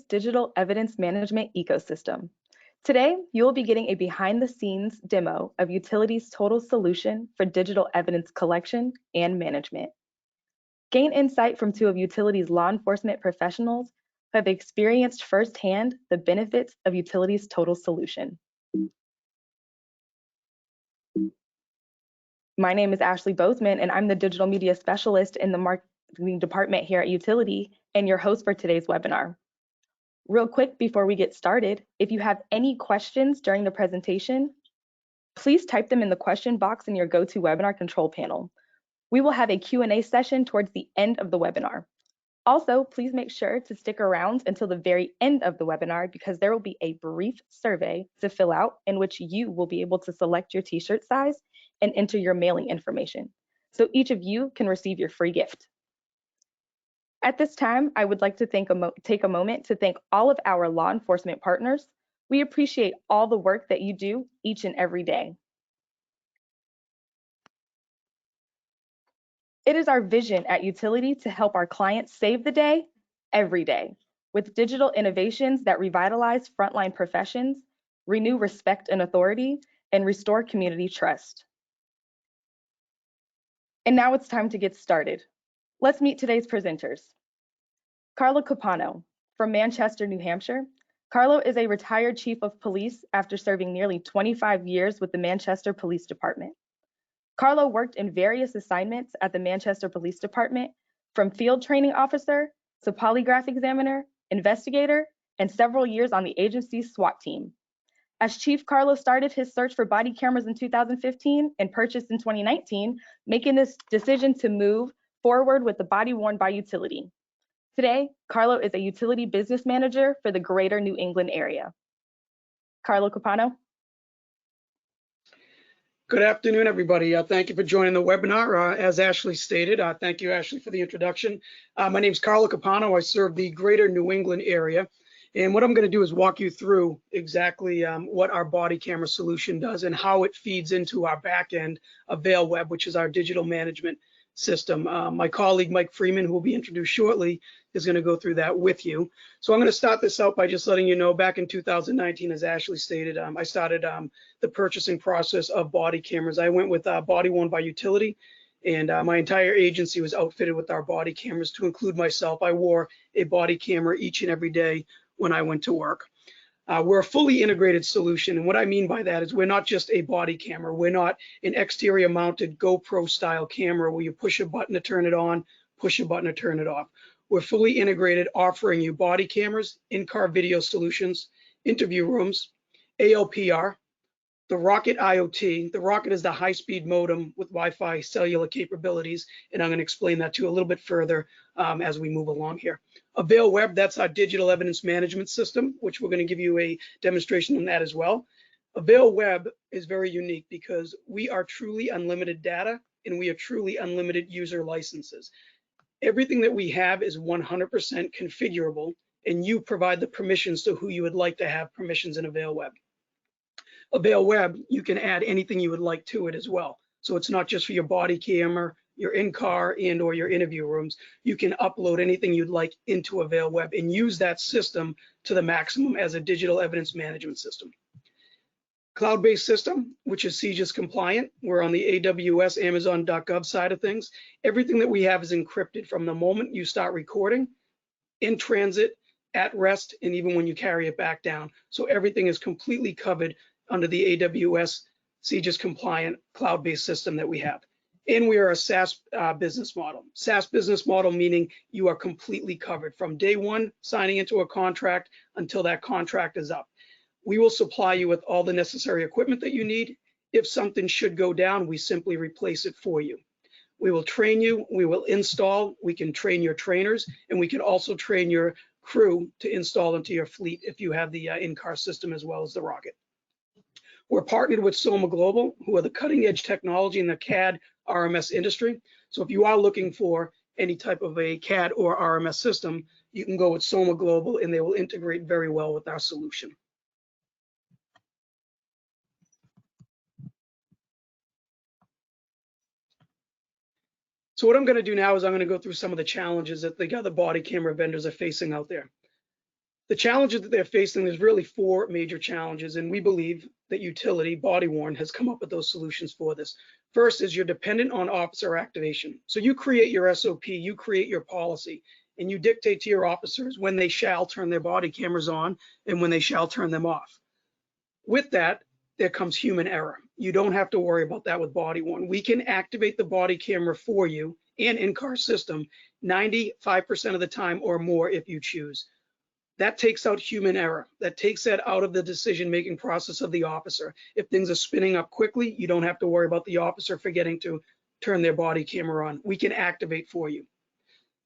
digital evidence management ecosystem. Today, you will be getting a behind-the-scenes demo of Utility's total solution for digital evidence collection and management. Gain insight from two of Utility's law enforcement professionals who have experienced firsthand the benefits of Utility's total solution. My name is Ashley Bothman, and I'm the digital media specialist in the marketing department here at Utility and your host for today's webinar. Real quick before we get started, if you have any questions during the presentation, please type them in the question box in your GoToWebinar control panel. We will have a Q&A session towards the end of the webinar. Also, please make sure to stick around until the very end of the webinar because there will be a brief survey to fill out in which you will be able to select your t-shirt size and enter your mailing information. So each of you can receive your free gift. At this time, I would like to take a moment to thank all of our law enforcement partners. We appreciate all the work that you do each and every day. It is our vision at Utility to help our clients save the day every day with digital innovations that revitalize frontline professions, renew respect and authority, and restore community trust. And now it's time to get started. Let's meet today's presenters. Carlo Capano from Manchester, New Hampshire. Carlo is a retired chief of police after serving nearly 25 years with the Manchester Police Department. Carlo worked in various assignments at the Manchester Police Department, from field training officer to polygraph examiner, investigator, and several years on the agency's SWAT team. As chief, Carlo started his search for body cameras in 2015 and purchased in 2019, making this decision to move forward with the body worn by Utility. Today, Carlo is a Utility business manager for the greater New England area. Carlo Capano. Good afternoon, everybody. Thank you for joining the webinar. As Ashley stated, thank you, Ashley, for the introduction. My name is Carlo Capano. I serve the greater New England area. And what I'm going to do is walk you through exactly what our body camera solution does and how it feeds into our back end of VailWeb, which is our digital management system. My colleague, Mike Freeman, who will be introduced shortly, is going to go through that with you. So I'm going to start this out by just letting you know, back in 2019, as Ashley stated, I started the purchasing process of body cameras. I went with body worn by Utility, and my entire agency was outfitted with our body cameras to include myself. I wore a body camera each and every day when I went to work. We're a fully integrated solution, and what I mean by that is we're not just a body camera. We're not an exterior mounted GoPro style camera where you push a button to turn it on, push a button to turn it off. We're fully integrated, offering you body cameras, in-car video solutions, interview rooms, ALPR, the Rocket IoT. The Rocket is the high-speed modem with Wi-Fi cellular capabilities, and I'm going to explain that to you a little bit further as we move along here. VailWeb, that's our digital evidence management system, which we're going to give you a demonstration on that as well. VailWeb is very unique because we are truly unlimited data and we are truly unlimited user licenses. Everything that we have is 100% configurable, and you provide the permissions to who you would like to have permissions in VailWeb. VailWeb, you can add anything you would like to it as well. So it's not just for your body camera, your in-car and or your interview rooms. You can upload anything you'd like into VailWeb and use that system to the maximum as a digital evidence management system. Cloud-based system, which is CJIS compliant. We're on the AWS, Amazon.gov side of things. Everything that we have is encrypted from the moment you start recording, in transit, at rest, and even when you carry it back down. So everything is completely covered under the AWS CJIS compliant cloud-based system that we have. And we are a SaaS business model. SaaS business model meaning you are completely covered from day one, signing into a contract until that contract is up. We will supply you with all the necessary equipment that you need. If something should go down, we simply replace it for you. We will train you, we will install, we can train your trainers, and we can also train your crew to install into your fleet if you have the in-car system as well as the Rocket. We're partnered with Soma Global, who are the cutting edge technology in the CAD RMS industry. So if you are looking for any type of a CAD or RMS system, you can go with Soma Global and they will integrate very well with our solution. So what I'm going to do now is I'm going to go through some of the challenges that the other body camera vendors are facing out there. The challenges that they're facing, there's really 4 major challenges, and we believe that utility, body worn, has come up with those solutions for this. First is you're dependent on officer activation. So you create your SOP, you create your policy, and you dictate to your officers when they shall turn their body cameras on and when they shall turn them off. With that, there comes human error. You don't have to worry about that with body worn. We can activate the body camera for you and in-car system 95% of the time or more if you choose. That takes out human error. That takes that out of the decision-making process of the officer. If things are spinning up quickly, you don't have to worry about the officer forgetting to turn their body camera on. We can activate for you.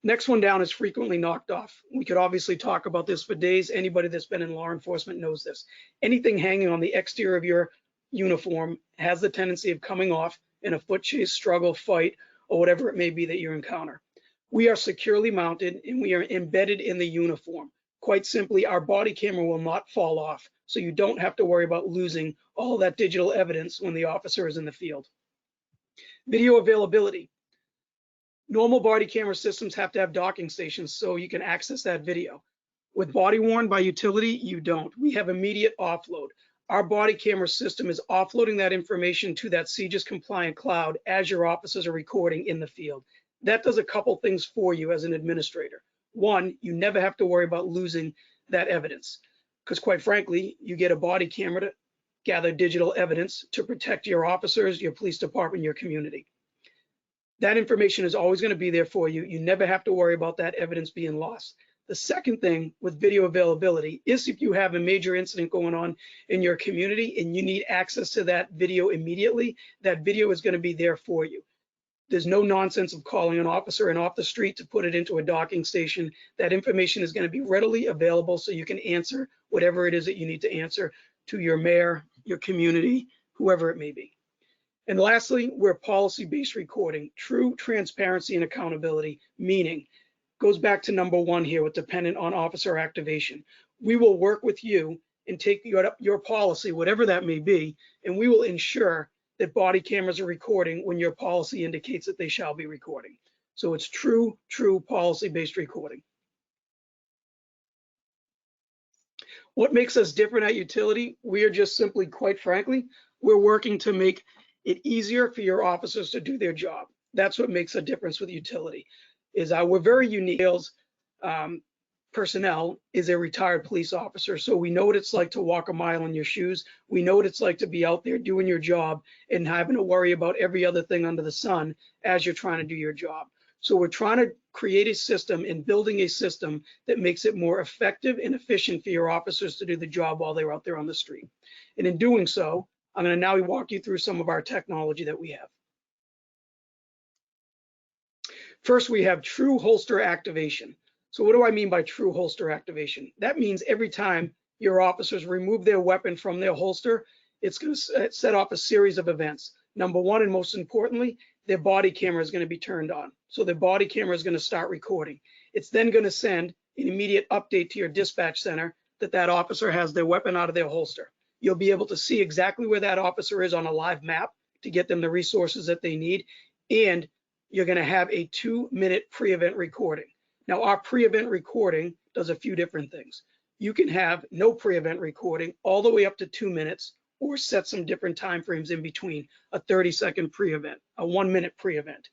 Next one down is frequently knocked off. We could obviously talk about this for days. Anybody that's been in law enforcement knows this. Anything hanging on the exterior of your uniform has the tendency of coming off in a foot chase, struggle, fight, or whatever it may be that you encounter. We are securely mounted and we are embedded in the uniform. Quite simply, our body camera will not fall off, so you don't have to worry about losing all that digital evidence when the officer is in the field. Video availability. Normal body camera systems have to have docking stations so you can access that video. With body worn by utility, you don't. We have immediate offload. Our body camera system is offloading that information to that CJIS compliant cloud as your officers are recording in the field. That does a couple things for you as an administrator. One, you never have to worry about losing that evidence because quite frankly, you get a body camera to gather digital evidence to protect your officers, your police department, your community. That information is always going to be there for you. You never have to worry about that evidence being lost. The second thing with video availability is if you have a major incident going on in your community and you need access to that video immediately, that video is going to be there for you. There's no nonsense of calling an officer in off the street to put it into a docking station. That information is going to be readily available so you can answer whatever it is that you need to answer to your mayor, your community, whoever it may be. And lastly, we're policy-based recording, true transparency and accountability, meaning goes back to number 1 here with dependent on officer activation. We will work with you and take your policy, whatever that may be, and we will ensure that body cameras are recording when your policy indicates that they shall be recording. So it's true policy-based recording. What makes us different at utility? We are just simply, quite frankly, we're working to make it easier for your officers to do their job. That's what makes a difference with utility. Is we're very unique. Personnel is a retired police officer, so we know what it's like to walk a mile in your shoes. We know what it's like to be out there doing your job and having to worry about every other thing under the sun as you're trying to do your job. So we're trying to create a system and building a system that makes it more effective and efficient for your officers to do the job while they're out there on the street. And in doing so, I'm going to now walk you through some of our technology that we have. First, we have true holster activation. So what do I mean by true holster activation? That means every time your officers remove their weapon from their holster, it's going to set off a series of events. Number 1, and most importantly, their body camera is going to be turned on. So their body camera is going to start recording. It's then going to send an immediate update to your dispatch center that that officer has their weapon out of their holster. You'll be able to see exactly where that officer is on a live map to get them the resources that they need. And you're going to have a 2-minute pre-event recording. Now, our pre-event recording does a few different things. You can have no pre-event recording all the way up to 2 minutes, or set some different time frames in between, a 30-second pre-event, a 1-minute pre-event.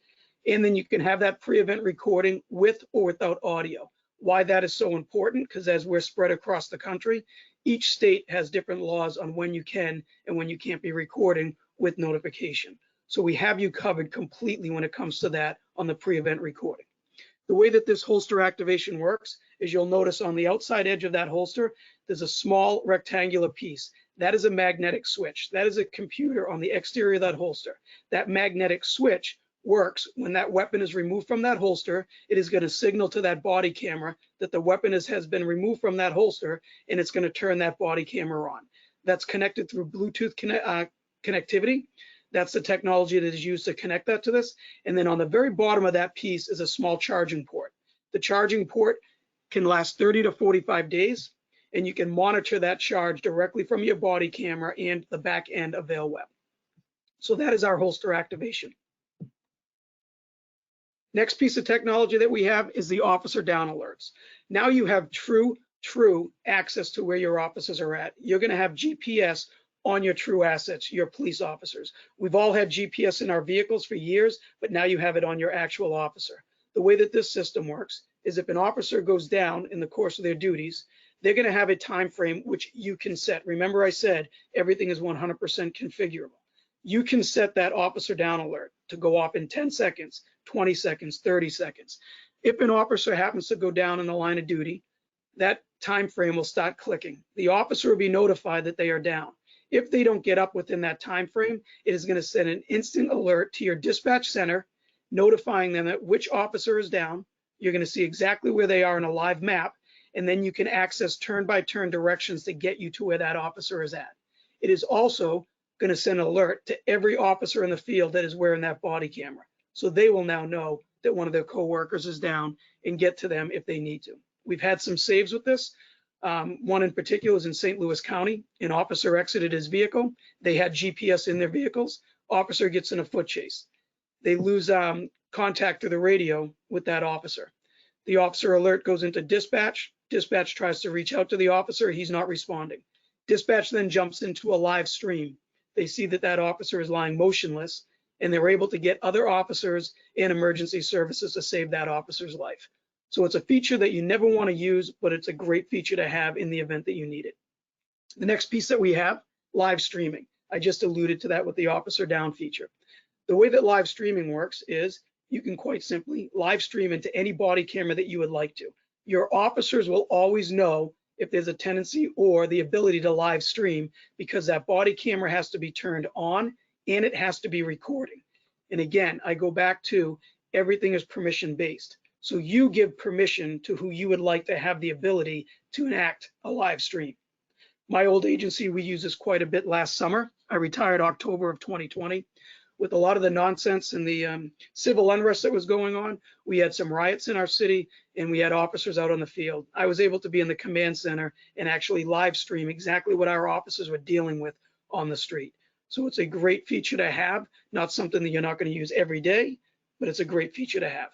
And then you can have that pre-event recording with or without audio. Why that is so important, because as we're spread across the country, each state has different laws on when you can and when you can't be recording with notification. So we have you covered completely when it comes to that on the pre-event recording. The way that this holster activation works is you'll notice on the outside edge of that holster, there's a small rectangular piece. That is a magnetic switch. That is a computer on the exterior of that holster. That magnetic switch works when that weapon is removed from that holster. It is going to signal to that body camera that the weapon has been removed from that holster, and it's going to turn that body camera on. That's connected through Bluetooth connectivity. That's the technology that is used to connect that to this. And then on the very bottom of that piece is a small charging port. The charging port can last 30 to 45 days, and you can monitor that charge directly from your body camera and the back end of VailWeb. So that is our holster activation. Next piece of technology that we have is the officer down alerts. Now you have true true access to where your officers are at. You're going to have GPS on your true assets, your police officers. We've all had GPS in our vehicles for years, but now you have it on your actual officer. The way that this system works is if an officer goes down in the course of their duties, they're going to have a time frame which you can set. Remember I said everything is 100% configurable. You can set that officer down alert to go off in 10 seconds, 20 seconds, 30 seconds. If an officer happens to go down in the line of duty, that time frame will start clicking. The officer will be notified that they are down. If they don't get up within that time frame, it is going to send an instant alert to your dispatch center, notifying them that which officer is down. You're going to see exactly where they are in a live map, and then you can access turn-by-turn directions to get you to where that officer is at. It is also going to send an alert to every officer in the field that is wearing that body camera. So they will now know that one of their coworkers is down and get to them if they need to. We've had some saves with this. One in particular is in St. Louis County. An officer exited his vehicle. They had GPS in their vehicles. Officer gets in a foot chase. They lose contact through the radio with that officer. The officer alert goes into dispatch. Dispatch tries to reach out to the officer. He's not responding. Dispatch then jumps into a live stream. They see that that officer is lying motionless, and they're able to get other officers and emergency services to save that officer's life. So it's a feature that you never want to use, but it's a great feature to have in the event that you need it. The next piece that we have, live streaming. I just alluded to that with the officer down feature. The way that live streaming works is you can quite simply live stream into any body camera that you would like to. Your officers will always know if there's a tendency or the ability to live stream, because that body camera has to be turned on and it has to be recording. And again, I go back to everything is permission based. So you give permission to who you would like to have the ability to enact a live stream. My old agency, we used this quite a bit last summer. I retired October of 2020. With a lot of the nonsense and the civil unrest that was going on, we had some riots in our city and we had officers out on the field. I was able to be in the command center and actually live stream exactly what our officers were dealing with on the street. So it's a great feature to have, not something that you're not going to use every day, but it's a great feature to have.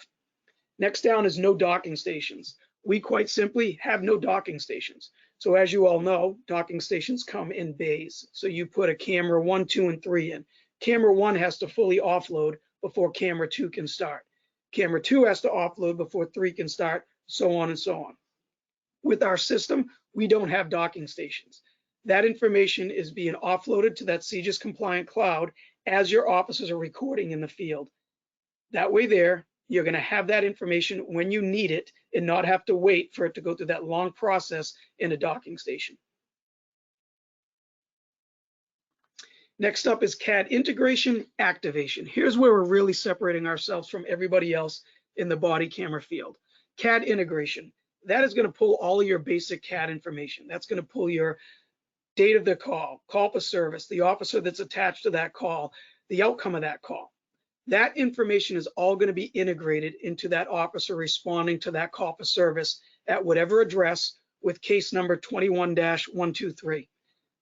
Next down is no docking stations. We quite simply have no docking stations. So as you all know, docking stations come in bays. So you put a camera 1, 2, and 3 in. Camera 1 has to fully offload before camera 2 can start. Camera 2 has to offload before 3 can start, so on and so on. With our system, we don't have docking stations. That information is being offloaded to that CJIS compliant cloud as your officers are recording in the field. That way there, you're going to have that information when you need it and not have to wait for it to go through that long process in a docking station. Next up is CAD integration activation. Here's where we're really separating ourselves from everybody else in the body camera field. CAD integration, that is going to pull all of your basic CAD information. That's going to pull your date of the call for service, the officer that's attached to that call, the outcome of that call. That information is all going to be integrated into that officer responding to that call for service at whatever address with case number 21-123.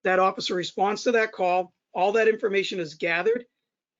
That officer responds to that call. All that information is gathered,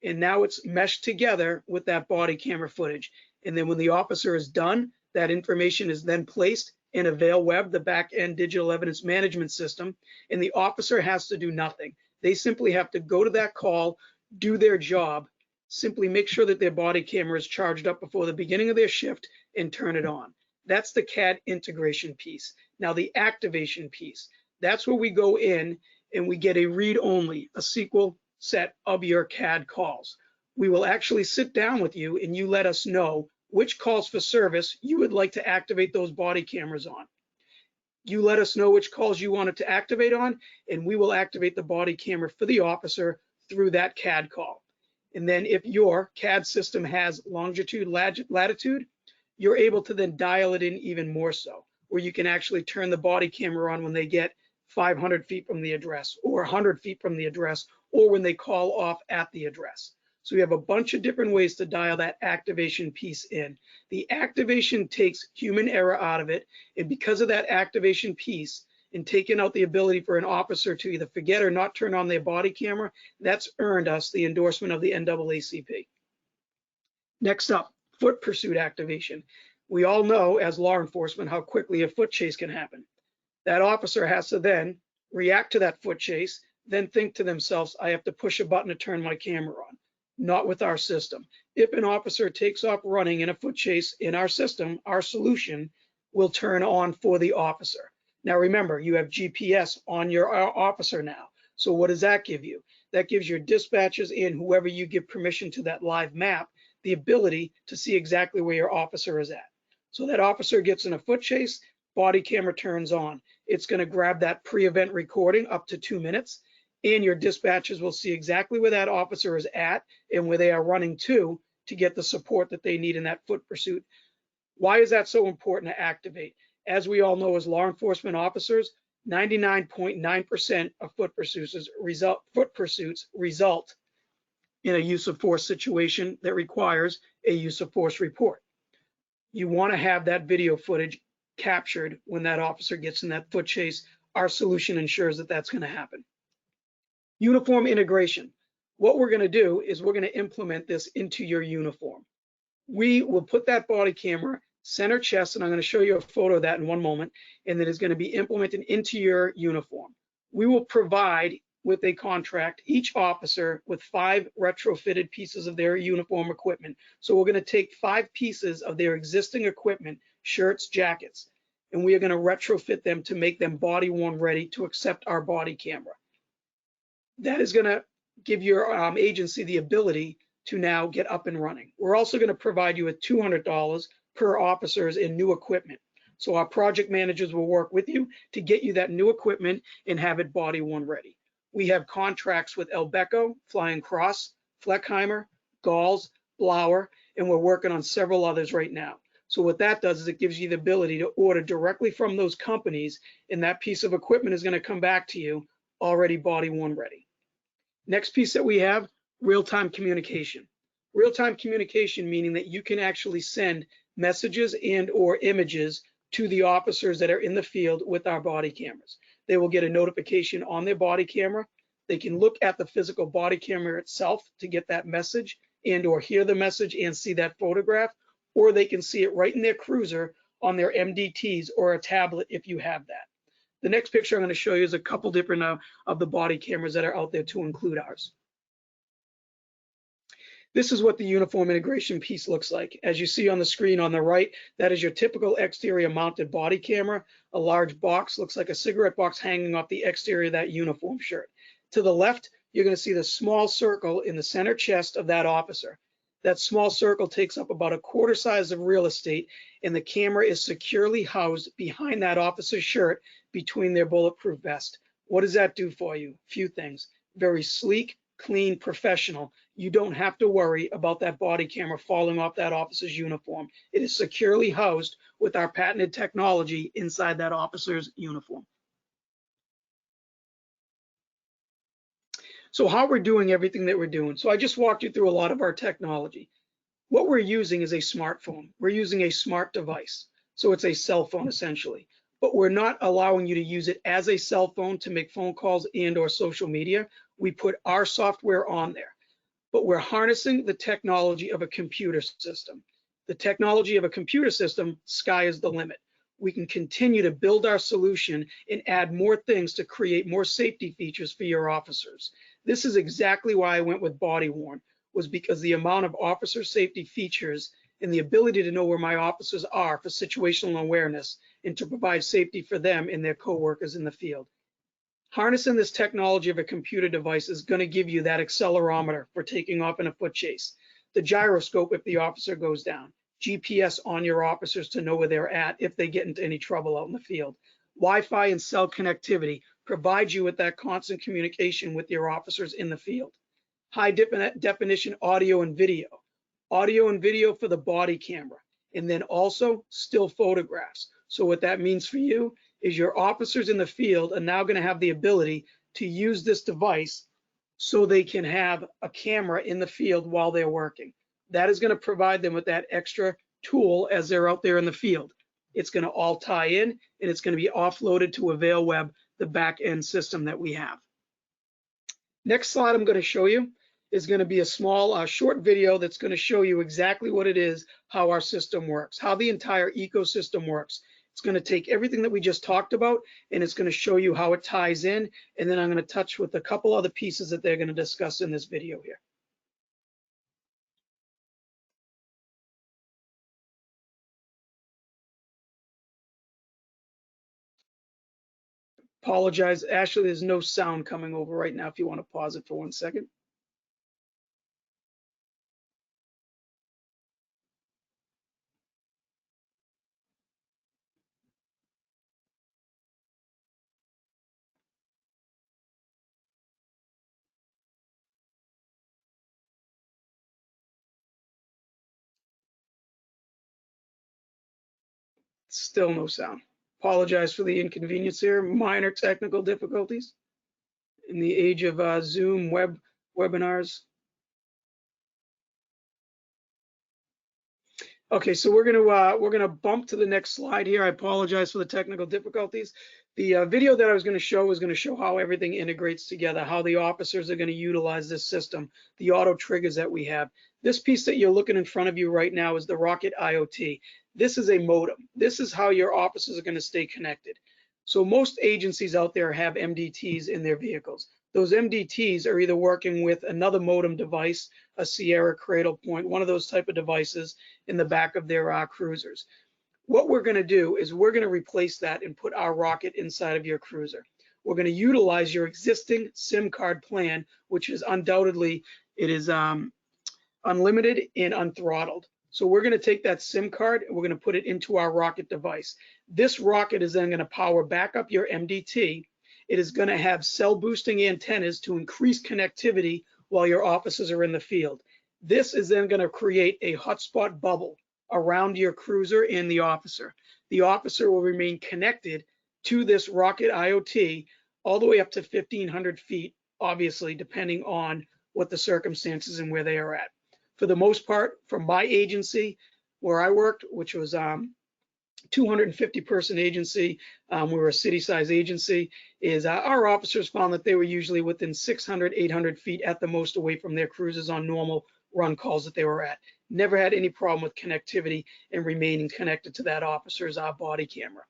and now it's meshed together with that body camera footage. And then when the officer is done, that information is then placed in Avail Web, the back-end digital evidence management system, and the officer has to do nothing. They simply have to go to that call, do their job, simply make sure that their body camera is charged up before the beginning of their shift and turn it on. That's the CAD integration piece. Now the activation piece, that's where we go in and we get a read-only, a SQL set of your CAD calls. We will actually sit down with you and you let us know which calls for service you would like to activate those body cameras on. You let us know which calls you wanted to activate on, and we will activate the body camera for the officer through that CAD call. And then if your CAD system has longitude, latitude, you're able to then dial it in even more so, where you can actually turn the body camera on when they get 500 feet from the address or 100 feet from the address, or when they call off at the address. So we have a bunch of different ways to dial that activation piece in. The activation takes human error out of it, and because of that activation piece and taking out the ability for an officer to either forget or not turn on their body camera, that's earned us the endorsement of the NAACP. Next up, foot pursuit activation. We all know as law enforcement how quickly a foot chase can happen. That officer has to then react to that foot chase, then think to themselves, I have to push a button to turn my camera on. Not with our system. If an officer takes off running in a foot chase in our system, our solution will turn on for the officer. Now remember, you have GPS on your officer now. So what does that give you? That gives your dispatchers and whoever you give permission to that live map the ability to see exactly where your officer is at. So that officer gets in a foot chase, body camera turns on. It's going to grab that pre-event recording up to 2 minutes, and your dispatchers will see exactly where that officer is at and where they are running to get the support that they need in that foot pursuit. Why is that so important to activate? As we all know, as law enforcement officers, 99.9% of foot pursuits result in a use of force situation that requires a use of force report. You want to have that video footage captured when that officer gets in that foot chase. Our solution ensures that that's going to happen. Uniform integration. What we're going to do is we're going to implement this into your uniform. We will put that body camera center chest, and I'm going to show you a photo of that in one moment, and that is going to be implemented into your uniform. We will provide with a contract each officer with 5 retrofitted pieces of their uniform equipment. So we're going to take 5 pieces of their existing equipment, shirts, jackets, and we are going to retrofit them to make them body worn ready to accept our body camera. That is going to give your agency the ability to now get up and running. We're also going to provide you with $200 per officers in new equipment. So our project managers will work with you to get you that new equipment and have it body worn ready. We have contracts with Elbeco, Flying Cross, Fleckheimer, Galls, Blauer, and we're working on several others right now. So what that does is it gives you the ability to order directly from those companies, and that piece of equipment is going to come back to you already body worn ready. Next piece that we have, real-time communication. Real-time communication meaning that you can actually send messages and or images to the officers that are in the field with our body cameras. They will get a notification on their body camera. They can look at the physical body camera itself to get that message and or hear the message and see that photograph, or they can see it right in their cruiser on their MDTs or a tablet if you have that. The next picture I'm going to show you is a couple different of the body cameras that are out there to include ours. This is what the uniform integration piece looks like. As you see on the screen on the right, that is your typical exterior mounted body camera. A large box, looks like a cigarette box hanging off the exterior of that uniform shirt. To the left, you're going to see the small circle in the center chest of that officer. That small circle takes up about a quarter size of real estate, and the camera is securely housed behind that officer's shirt between their bulletproof vest. What does that do for you? A few things. Very sleek, clean, professional. You don't have to worry about that body camera falling off that officer's uniform. It is securely housed with our patented technology inside that officer's uniform. So how we're doing everything that we're doing. So I just walked you through a lot of our technology. What we're using is a smartphone. We're using a smart device. So it's a cell phone essentially, but we're not allowing you to use it as a cell phone to make phone calls and or social media. We put our software on there, but we're harnessing the technology of a computer system. The technology of a computer system, sky is the limit. We can continue to build our solution and add more things to create more safety features for your officers. This is exactly why I went with body worn, was because the amount of officer safety features and the ability to know where my officers are for situational awareness and to provide safety for them and their coworkers in the field. Harnessing this technology of a computer device is going to give you that accelerometer for taking off in a foot chase, the gyroscope if the officer goes down, GPS on your officers to know where they're at if they get into any trouble out in the field. Wi-Fi and cell connectivity provides you with that constant communication with your officers in the field. High definition audio and video for the body camera, and then also still photographs. So what that means for you is your officers in the field are now going to have the ability to use this device so they can have a camera in the field while they're working. That is going to provide them with that extra tool as they're out there in the field. It's going to all tie in, and it's going to be offloaded to Avail Web, the back end system that we have. Next slide I'm going to show you is going to be a small short video that's going to show you exactly what it is, how our system works, how the entire ecosystem works. It's going to take everything that we just talked about, and it's going to show you how it ties in. And then I'm going to touch with a couple other pieces that they're going to discuss in this video here. Apologize, Ashley, there's no sound coming over right now if you want to pause it for 1 second. Still no sound. Apologize for the inconvenience here. Minor technical difficulties in the age of Zoom webinars. Okay, so we're gonna bump to the next slide here. I apologize for the technical difficulties. The video that I was going to show was going to show how everything integrates together, how the officers are going to utilize this system, the auto triggers that we have. This piece that you're looking in front of you right now is the Rocket IoT. This is a modem. This is how your officers are going to stay connected. So most agencies out there have MDTs in their vehicles. Those MDTs are either working with another modem device, a Sierra Cradle Point, one of those type of devices in the back of their cruisers. What we're going to do is we're going to replace that and put our Rocket inside of your cruiser. We're going to utilize your existing SIM card plan, which is undoubtedly, it is unlimited and unthrottled. So we're going to take that SIM card and we're going to put it into our Rocket device. This Rocket is then going to power back up your MDT. It is going to have cell boosting antennas to increase connectivity while your officers are in the field. This is then going to create a hotspot bubble around your cruiser and the officer. The officer will remain connected to this Rocket IoT all the way up to 1,500 feet, obviously, depending on what the circumstances and where they are at. For the most part, from my agency where I worked, which was 250 person agency, we were a city size agency, is our officers found that they were usually within 600, 800 feet at the most away from their cruisers on normal run calls that they were at. Never had any problem with connectivity and remaining connected to that officer's body camera.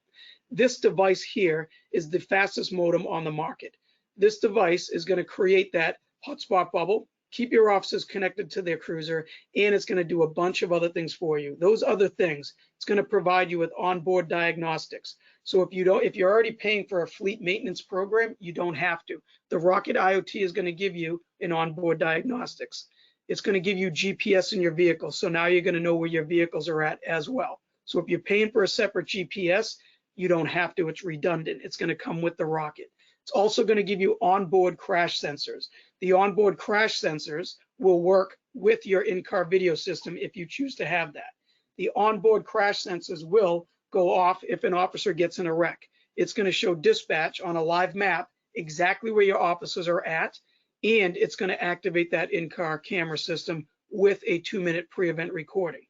This device here is the fastest modem on the market. This device is going to create that hotspot bubble, keep your officers connected to their cruiser, and it's going to do a bunch of other things for you. Those other things, it's going to provide you with onboard diagnostics. So if you're already paying for a fleet maintenance program, you don't have to. The Rocket IoT is going to give you an onboard diagnostics. It's going to give you GPS in your vehicle. So now you're going to know where your vehicles are at as well. So if you're paying for a separate GPS, you don't have to. It's redundant. It's going to come with the Rocket. It's also going to give you onboard crash sensors. The onboard crash sensors will work with your in-car video system if you choose to have that. The onboard crash sensors will go off if an officer gets in a wreck. It's going to show dispatch on a live map exactly where your officers are at, and it's going to activate that in-car camera system with a 2-minute pre-event recording.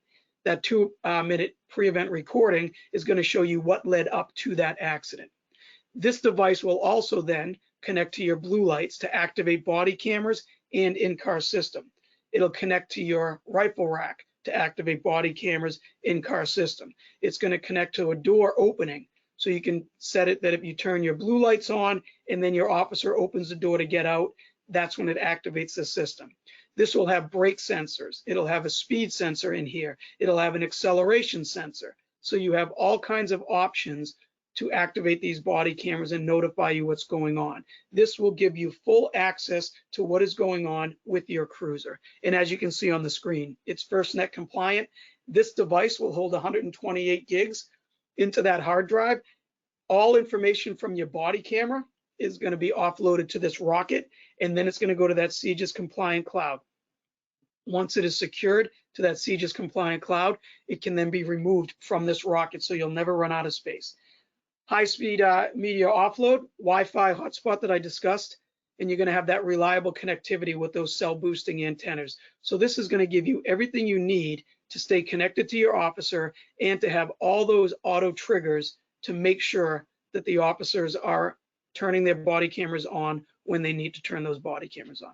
That 2-minute pre-event recording is going to show you what led up to that accident. This device will also then connect to your blue lights to activate body cameras and in-car system. It'll connect to your rifle rack to activate body cameras, in-car system. It's going to connect to a door opening. So you can set it that if you turn your blue lights on and then your officer opens the door to get out, that's when it activates the system. This will have brake sensors. It'll have a speed sensor in here. It'll have an acceleration sensor. So you have all kinds of options to activate these body cameras and notify you what's going on. This will give you full access to what is going on with your cruiser. And as you can see on the screen, it's FirstNet compliant. This device will hold 128 gigs into that hard drive. All information from your body camera is going to be offloaded to this Rocket, and then it's going to go to that CJIS compliant cloud. Once it is secured to that CJIS compliant cloud, it can then be removed from this Rocket, so you'll never run out of space. High-speed media offload, Wi-Fi hotspot that I discussed, and you're going to have that reliable connectivity with those cell boosting antennas. So this is going to give you everything you need to stay connected to your officer and to have all those auto triggers to make sure that the officers are turning their body cameras on when they need to turn those body cameras on.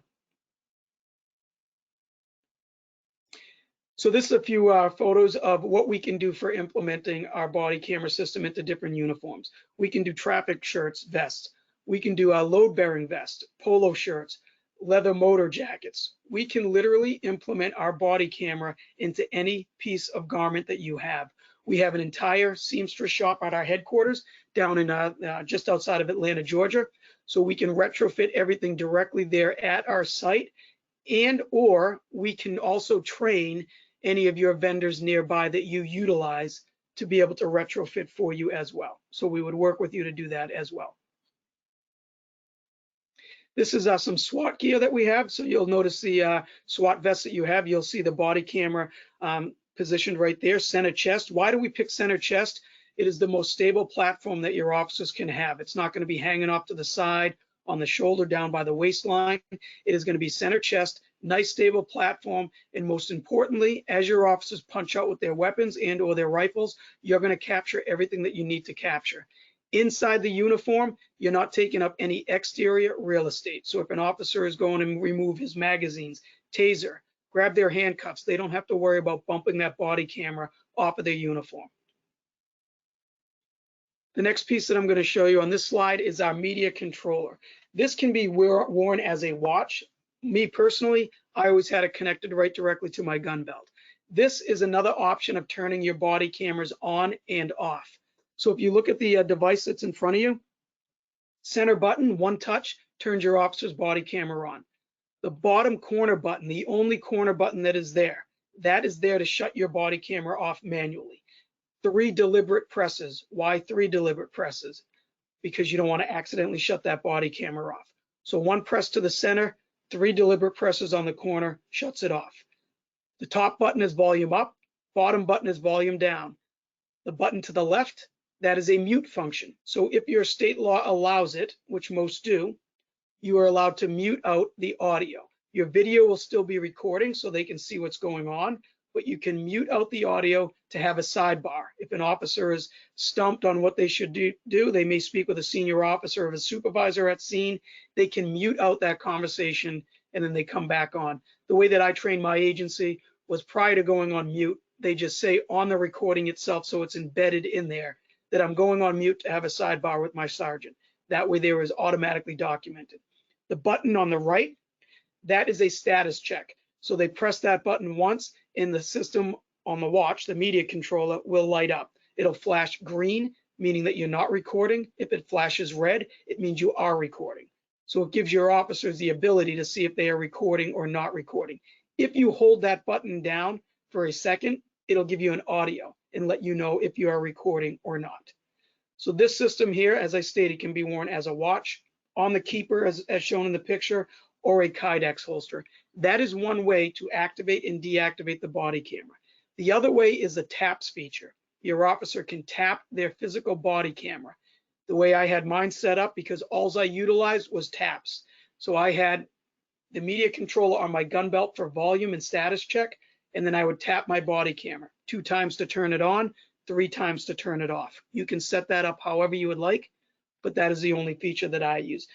So this is a few photos of what we can do for implementing our body camera system into different uniforms. We can do traffic shirts, vests. We can do a load-bearing vest, polo shirts, leather motor jackets. We can literally implement our body camera into any piece of garment that you have. We have an entire seamstress shop at our headquarters down in just outside of Atlanta, Georgia. So we can retrofit everything directly there at our site, and or we can also train any of your vendors nearby that you utilize to be able to retrofit for you as well. So we would work with you to do that as well. This is some SWAT gear that we have. So you'll notice the SWAT vest that you have. You'll see the body camera positioned right there, center chest. Why do we pick center chest? It is the most stable platform that your officers can have. It's not going to be hanging off to the side, on the shoulder, down by the waistline. It is going to be center chest, nice stable platform, and most importantly, as your officers punch out with their weapons and or their rifles, you're going to capture everything that you need to capture. Inside the uniform, you're not taking up any exterior real estate. So if an officer is going to remove his magazines, taser, grab their handcuffs, they don't have to worry about bumping that body camera off of their uniform. The next piece that I'm going to show you on this slide is our media controller. This can be worn as a watch. Me personally, I always had it connected right directly to my gun belt. This is another option of turning your body cameras on and off. So if you look at the device that's in front of you, center button, one touch, turns your officer's body camera on. The bottom corner button, the only corner button that is there to shut your body camera off manually. 3 deliberate presses. Why 3 deliberate presses? Because you don't want to accidentally shut that body camera off. So 1 press to the center, 3 deliberate presses on the corner, shuts it off. The top button is volume up, bottom button is volume down. The button to the left, that is a mute function. So if your state law allows it, which most do, you are allowed to mute out the audio. Your video will still be recording so they can see what's going on, but you can mute out the audio to have a sidebar. If an officer is stumped on what they should do, they may speak with a senior officer or a supervisor at scene. They can mute out that conversation and then they come back on. The way that I trained my agency was prior to going on mute, they just say on the recording itself, so it's embedded in there, that I'm going on mute to have a sidebar with my sergeant. That way there is automatically documented. The button on the right, that is a status check. So they press that button once and the system on the watch, the media controller, will light up. It'll flash green, meaning that you're not recording. If it flashes red, it means you are recording. So it gives your officers the ability to see if they are recording or not recording. If you hold that button down for a second, it'll give you an audio and let you know if you are recording or not. So this system here, as I stated, can be worn as a watch, on the keeper as shown in the picture, or a Kydex holster. That is one way to activate and deactivate the body camera. The other way is the taps feature. Your officer can tap their physical body camera. The way I had mine set up, because all I utilized was taps. So I had the media controller on my gun belt for volume and status check, and then I would tap my body camera 2 times to turn it on, 3 times to turn it off. You can set that up however you would like, but that is the only feature that I use.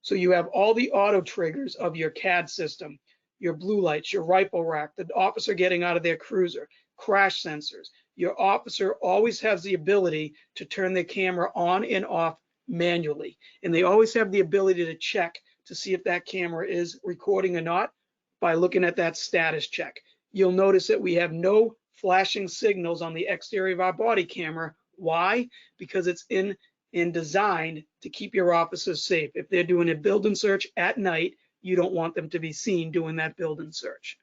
So you have all the auto triggers of your CAD system, your blue lights, your rifle rack, the officer getting out of their cruiser, crash sensors. Your officer always has the ability to turn their camera on and off manually. And they always have the ability to check to see if that camera is recording or not by looking at that status check. You'll notice that we have no flashing signals on the exterior of our body camera. Why? Because it's in and designed to keep your officers safe. If they're doing a building search at night, you don't want them to be seen doing that building search.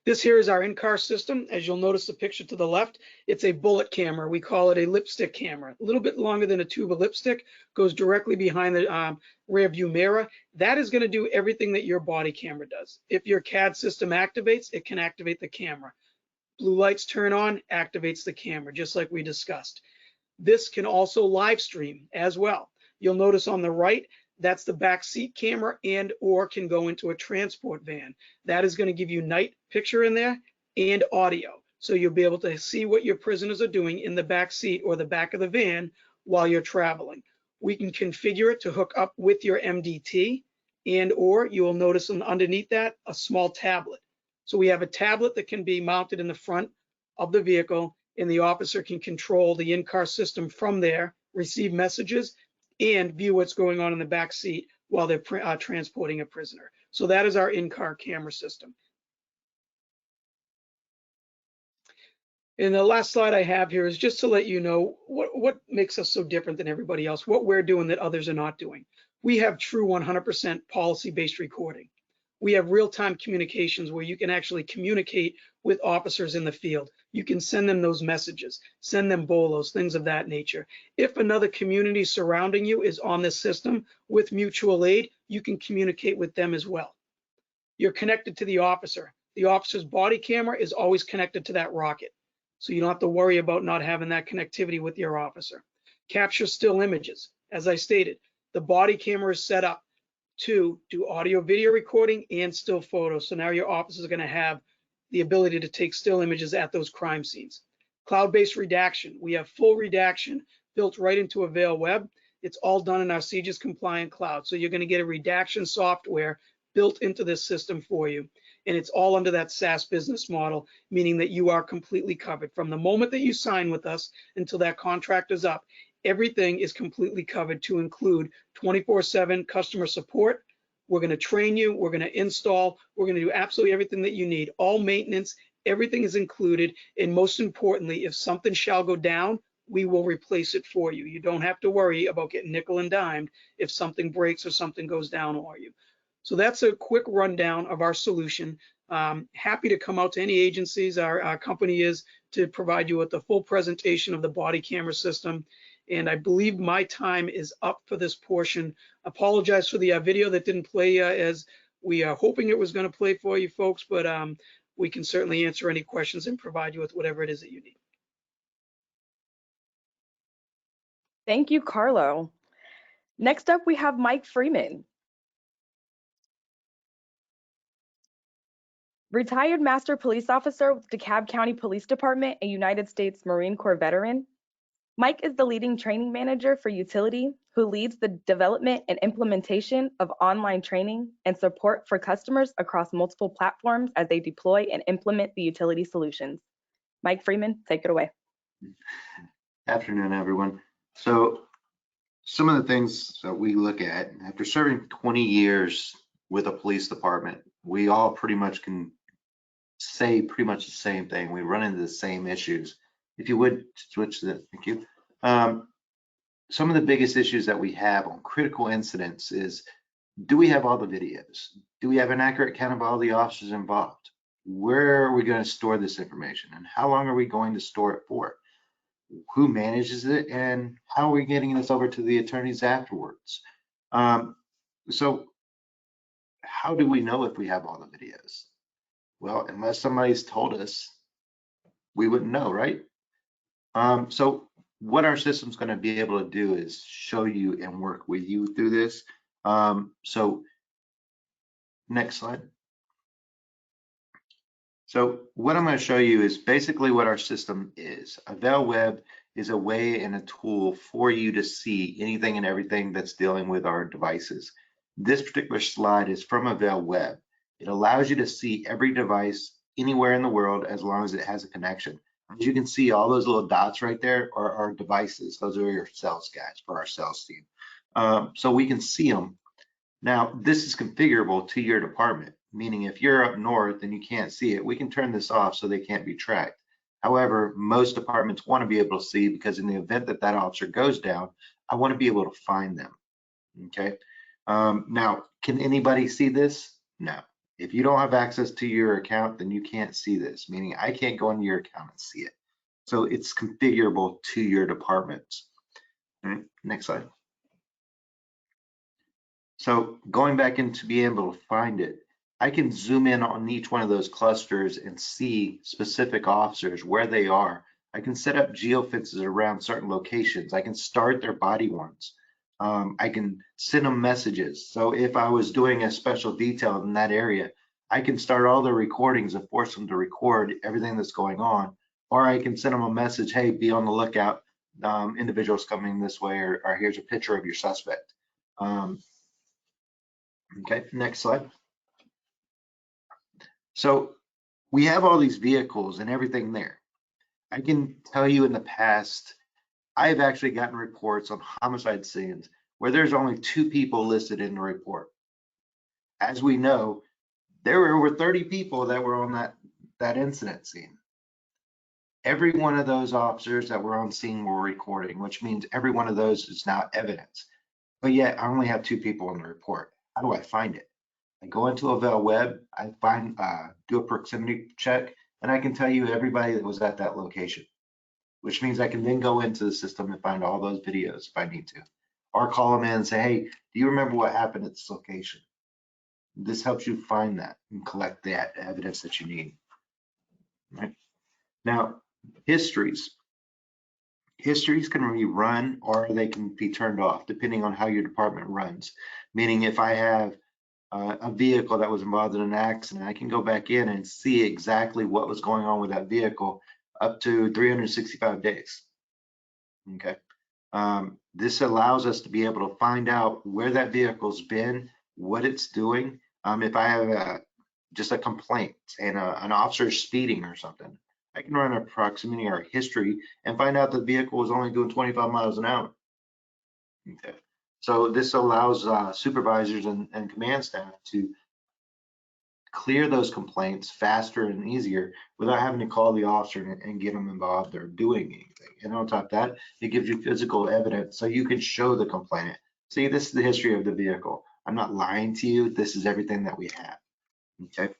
This here is our in-car system. As you'll notice the picture to the left, it's a bullet camera. We call it a lipstick camera. A little bit longer than a tube of lipstick, goes directly behind the rear view mirror. That is going to do everything that your body camera does. If your CAD system activates, it can activate the camera. Blue lights turn on, activates the camera, just like we discussed. This can also live stream as well. You'll notice on the right, that's the back seat camera and or can go into a transport van. That is going to give you night picture in there and audio. So you'll be able to see what your prisoners are doing in the back seat or the back of the van while you're traveling. We can configure it to hook up with your MDT. and or you will notice underneath that a small tablet. So we have a tablet that can be mounted in the front of the vehicle, and the officer can control the in-car system from there, receive messages, and view what's going on in the back seat while they're transporting a prisoner. So that is our in-car camera system. And the last slide I have here is just to let you know what makes us so different than everybody else, what we're doing that others are not doing. We have true 100% policy-based recording. We have real-time communications where you can actually communicate with officers in the field. You can send them those messages, send them bolos, things of that nature. If another community surrounding you is on this system with mutual aid, you can communicate with them as well. You're connected to the officer. The officer's body camera is always connected to that rocket. So you don't have to worry about not having that connectivity with your officer. Capture still images. As I stated, the body camera is set up to do audio video recording and still photos. So now your officer is going to have the ability to take still images at those crime scenes. Cloud-based redaction. We have full redaction built right into Avail Web. It's all done in our CJIS compliant cloud. So you're going to get a redaction software built into this system for you. And it's all under that SaaS business model, meaning that you are completely covered. From the moment that you sign with us until that contract is up, everything is completely covered to include 24/7 customer support. We're going to train you, we're going to install, we're going to do absolutely everything that you need. All maintenance, everything is included. And most importantly, if something shall go down, we will replace it for you. You don't have to worry about getting nickel and dimed if something breaks or something goes down on you. So that's a quick rundown of our solution. Happy to come out to any agencies. Our company is to provide you with a full presentation of the body camera system. And I believe my time is up for this portion. Apologize for the video that didn't play as we are hoping it was going to play for you folks, but we can certainly answer any questions and provide you with whatever it is that you need. Thank you, Carlo. Next up, we have Mike Freeman. Retired Master Police Officer with DeKalb County Police Department, a United States Marine Corps veteran. Mike is the leading training manager for Utility, who leads the development and implementation of online training and support for customers across multiple platforms as they deploy and implement the Utility solutions. Mike Freeman, take it away. Afternoon, everyone. So some of the things that we look at after serving 20 years with a police department, we all pretty much can say pretty much the same thing. We run into the same issues. If you would switch to that, thank you. Some of the biggest issues that we have on critical incidents is, do we have all the videos? Do we have an accurate count of all the officers involved? Where are we going to store this information, and how long are we going to store it for? Who manages it, and how are we getting this over to the attorneys afterwards? So how do we know if we have all the videos? Well, unless somebody's told us, we wouldn't know, right? So what our system's going to be able to do is show you and work with you through this. So next slide. So what I'm going to show you is basically what our system is. Avail Web is a way and a tool for you to see anything and everything that's dealing with our devices. This particular slide is from Avail Web. It allows you to see every device anywhere in the world as long as it has a connection. As you can see, all those little dots right there are our devices. Those are your sales guys for our sales team. So we can see them. Now, this is configurable to your department, meaning if you're up north and you can't see it, we can turn this off so they can't be tracked. However, most departments want to be able to see, because in the event that that officer goes down, I want to be able to find them. Okay. Now, can anybody see this? No. If you don't have access to your account, then you can't see this, meaning I can't go into your account and see it. So it's configurable to your departments. All right, next slide. So going back into being able to find it, I can zoom in on each one of those clusters and see specific officers, where they are. I can set up geofences around certain locations. I can start their body worns. I can send them messages. So if I was doing a special detail in that area, I can start all the recordings and force them to record everything that's going on. Or I can send them a message, hey, be on the lookout, individuals coming this way, or here's a picture of your suspect. Okay, next slide. So we have all these vehicles and everything there. I can tell you in the past, I've actually gotten reports on homicide scenes where there's only 2 people listed in the report. As we know, there were over 30 people that were on that incident scene. Every one of those officers that were on scene were recording, which means every one of those is now evidence. But yet I only have 2 people in the report. How do I find it? I go into Avail Web, I find, do a proximity check, and I can tell you everybody that was at that location, which means I can then go into the system and find all those videos if I need to, or call them in and say, hey, do you remember what happened at this location? This helps you find that and collect that evidence that you need. Right? Now, histories. Histories can be run or they can be turned off depending on how your department runs. Meaning if I have a vehicle that was involved in an accident, I can go back in and see exactly what was going on with that vehicle up to 365 days. Okay. This allows us to be able to find out where that vehicle's been, what it's doing. If I have just a complaint and an officer is speeding or something, I can run a proximity or history and find out the vehicle was only doing 25 miles an hour. Okay. So this allows supervisors and command staff to clear those complaints faster and easier without having to call the officer and get them involved or doing anything. And on top of that, it gives you physical evidence so you can show the complainant. See, this is the history of the vehicle. I'm not lying to you. This is everything that we have. Okay.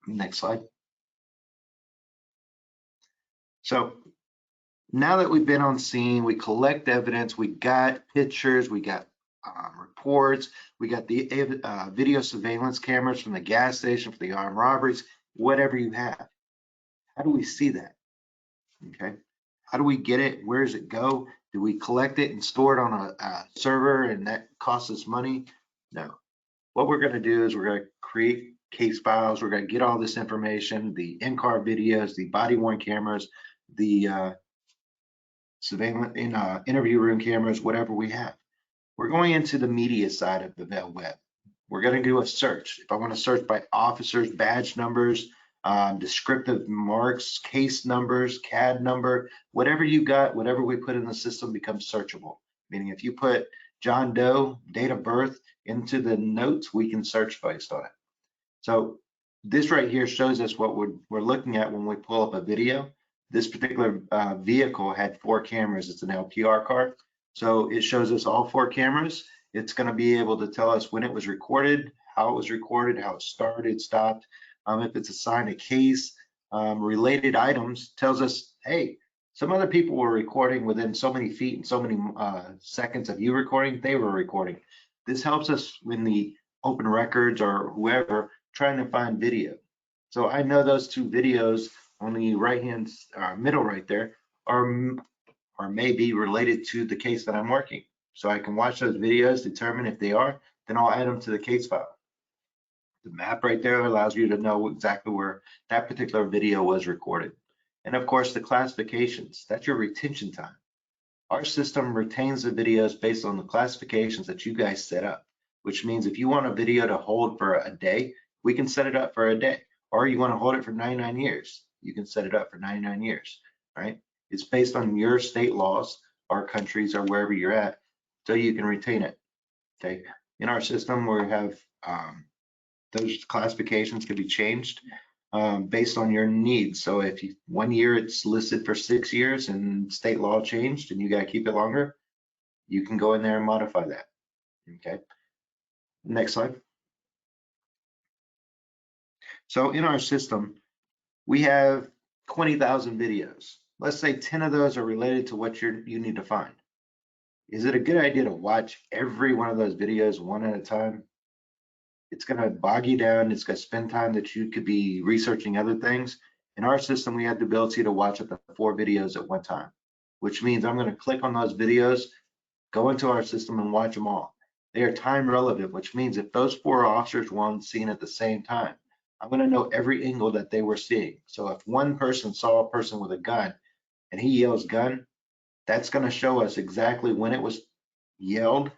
Next slide. So now that we've been on scene, we collect evidence, we got pictures, we got reports, we got the video surveillance cameras from the gas station for the armed robberies, whatever you have. How do we see that? Okay. How do we get it? Where does it go? Do we collect it and store it on a server and that costs us money? No. What we're going to do is we're going to create case files. We're going to get all this information, the in-car videos, the body-worn cameras, the surveillance in interview room cameras, whatever we have. We're going into the media side of the Vail Web. We're going to do a search. If I want to search by officers, badge numbers, descriptive marks, case numbers, CAD number, whatever you got, whatever we put in the system becomes searchable. Meaning if you put John Doe, date of birth into the notes, we can search based on it. So this right here shows us what we're looking at when we pull up a video. This particular vehicle had 4 cameras. It's an LPR car. So it shows us all 4 cameras. It's going to be able to tell us when it was recorded, how it was recorded, how it started, stopped. If it's assigned a case, related items tells us, hey, some other people were recording within so many feet and so many seconds of you recording, they were recording. This helps us when the open records or whoever trying to find video. So I know those 2 videos on the right hand middle right there are may be related to the case that I'm working. So I can watch those videos, determine if they are, then I'll add them to the case file. The map right there allows you to know exactly where that particular video was recorded. And of course, the classifications, that's your retention time. Our system retains the videos based on the classifications that you guys set up, which means if you want a video to hold for a day, we can set it up for a day. Or you want to hold it for 99 years, you can set it up for 99 years, right? It's based on your state laws, our countries, or wherever you're at, so you can retain it, okay? In our system, we have those classifications can be changed based on your needs. So if you, 1 year it's listed for 6 years and state law changed and you got to keep it longer, you can go in there and modify that. Okay. Next slide. So in our system, we have 20,000 videos. Let's say 10 of those are related to what you need to find. Is it a good idea to watch every one of those videos one at a time? It's going to bog you down. It's going to spend time that you could be researching other things. In our system, we have the ability to watch up to 4 videos at one time, which means I'm going to click on those videos, go into our system and watch them all. They are time relevant, which means if those 4 officers were on scene at the same time, I'm going to know every angle that they were seeing. So if one person saw a person with a gun and he yells gun, that's going to show us exactly when it was yelled,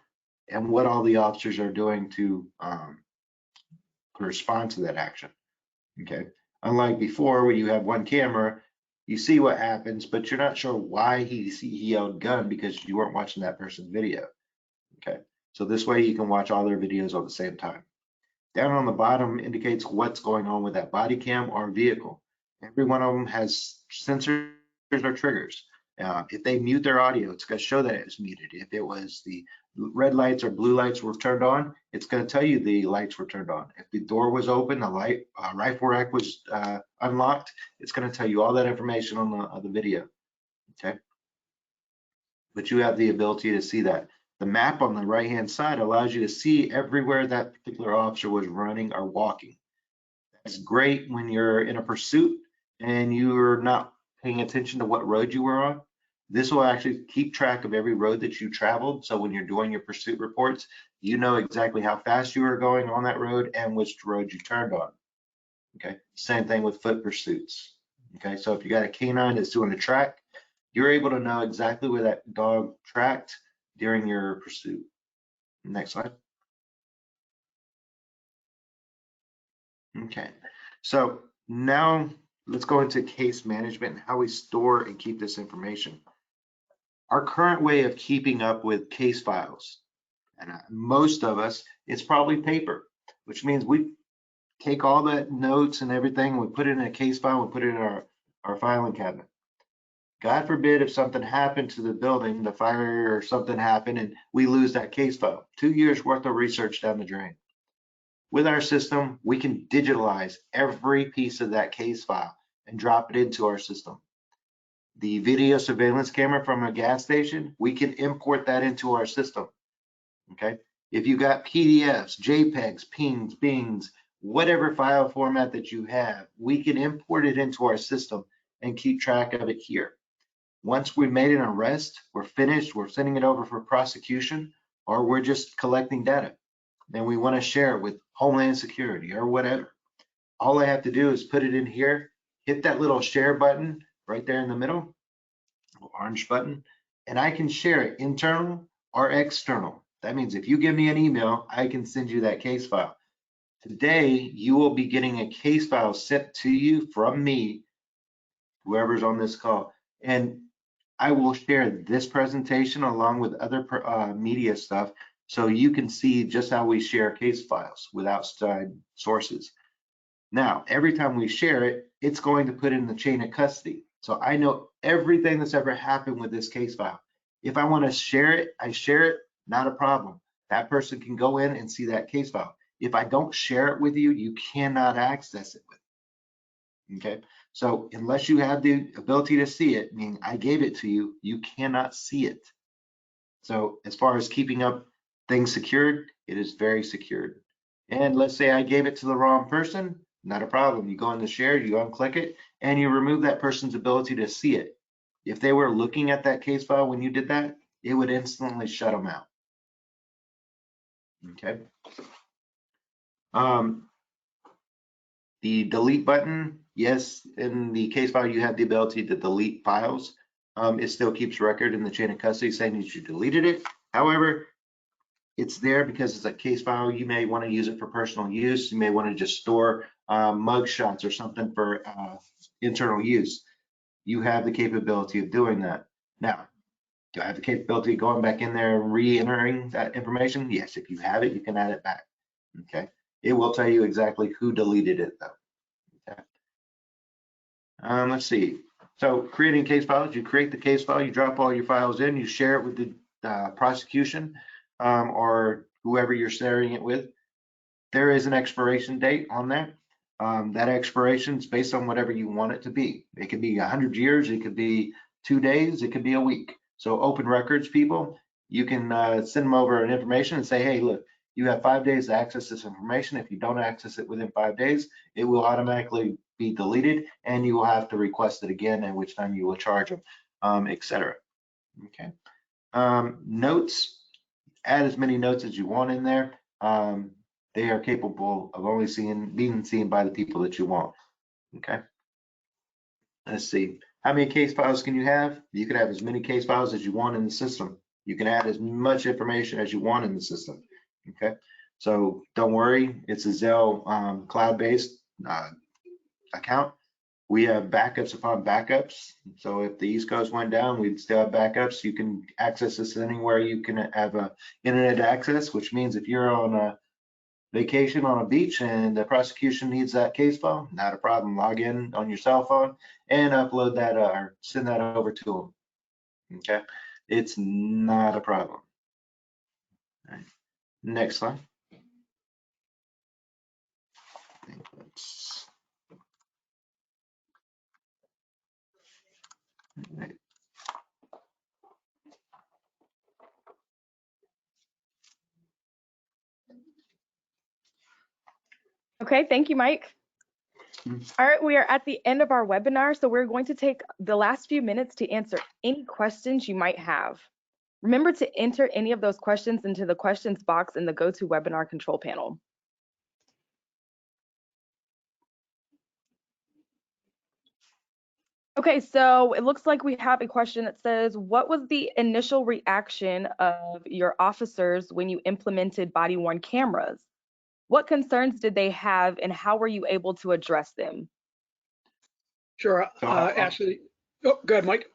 and what all the officers are doing to respond to that action. Okay. Unlike before, where you have one camera, you see what happens, but you're not sure why he yelled gun because you weren't watching that person's video. Okay. So this way you can watch all their videos at the same time. Down on the bottom indicates what's going on with that body cam or vehicle. Every one of them has sensors or triggers. If they mute their audio, it's going to show that it's muted. If it was the red lights or blue lights were turned on, it's going to tell you the lights were turned on. If the door was open, the light rifle rack was unlocked, it's going to tell you all that information on the video. Okay, but you have the ability to see that. The map on the right hand side allows you to see everywhere that particular officer was running or walking. That's great when you're in a pursuit and you're not paying attention to what road you were on. This will actually keep track of every road that you traveled. So when you're doing your pursuit reports, you know exactly how fast you were going on that road and which road you turned on. Okay, same thing with foot pursuits. Okay, so if you got a canine that's doing a track, you're able to know exactly where that dog tracked during your pursuit. Next slide. Okay, so now let's go into case management and how we store and keep this information. Our current way of keeping up with case files, and most of us, it's probably paper, which means we take all that notes and everything, we put it in a case file, we put it in our filing cabinet. God forbid if something happened to the building, the fire or something happened, and we lose that case file. 2 years worth of research down the drain. With our system, we can digitalize every piece of that case file and drop it into our system. The video surveillance camera from a gas station, we can import that into our system. Okay. If you got PDFs, JPEGs, PNGs, BINGs, whatever file format that you have, we can import it into our system and keep track of it here. Once we made an arrest, we're finished, we're sending it over for prosecution, or we're just collecting data. Then we want to share it with Homeland Security or whatever. All I have to do is put it in here, hit that little share button right there in the middle, orange button, and I can share it internal or external. That means if you give me an email, I can send you that case file. Today, you will be getting a case file sent to you from me, whoever's on this call, and I will share this presentation along with other media stuff so you can see just how we share case files with outside sources. Now, every time we share it, it's going to put in the chain of custody. So I know everything that's ever happened with this case file. If I want to share it, I share it, not a problem. That person can go in and see that case file. If I don't share it with you, you cannot access it with me. Okay, so unless you have the ability to see it, meaning I gave it to you, you cannot see it. So as far as keeping up things secured, it is very secured. And let's say I gave it to the wrong person, not a problem. You go in the share, you unclick it, and you remove that person's ability to see it. If they were looking at that case file when you did that, it would instantly shut them out. Okay. The delete button, yes, in the case file, you have the ability to delete files. It still keeps record in the chain of custody saying that you deleted it. However, it's there because it's a case file. You may want to use it for personal use. You may want to just store mug shots or something for internal use. You have the capability of doing that. Now, do I have the capability of going back in there and re-entering that information? Yes, if you have it, you can add it back. Okay. It will tell you exactly who deleted it though. Okay. Let's see. So creating case files, you create the case file, you drop all your files in, you share it with the prosecution or whoever you're sharing it with. There is an expiration date on that. That expiration is based on whatever you want it to be. It could be 100 years, it could be 2 days, it could be a week. So open records people, you can send them over an information and say, hey, look, you have 5 days to access this information. If you don't access it within 5 days, it will automatically be deleted and you will have to request it again, at which time you will charge them, etc. Okay. Notes, add as many notes as you want in there. They are capable of only being seen by the people that you want. Okay. Let's see. How many case files can you have? You can have as many case files as you want in the system. You can add as much information as you want in the system. Okay, so don't worry, it's a Zelle cloud-based account. We have backups upon backups. So if the East Coast went down, we'd still have backups. You can access this anywhere you can have a internet access, which means if you're on a vacation on a beach and the prosecution needs that case file, not a problem. Log in on your cell phone and upload that or send that over to them. Okay, it's not a problem. All right. Next slide. I think that's right. Okay, thank you, Mike. All right, we are at the end of our webinar, so we're going to take the last few minutes to answer any questions you might have. Remember to enter any of those questions into the questions box in the GoToWebinar control panel. Okay, so it looks like we have a question that says, what was the initial reaction of your officers when you implemented body-worn cameras? What concerns did they have and how were you able to address them? Sure, So Ashley. Oh, go ahead, Mike.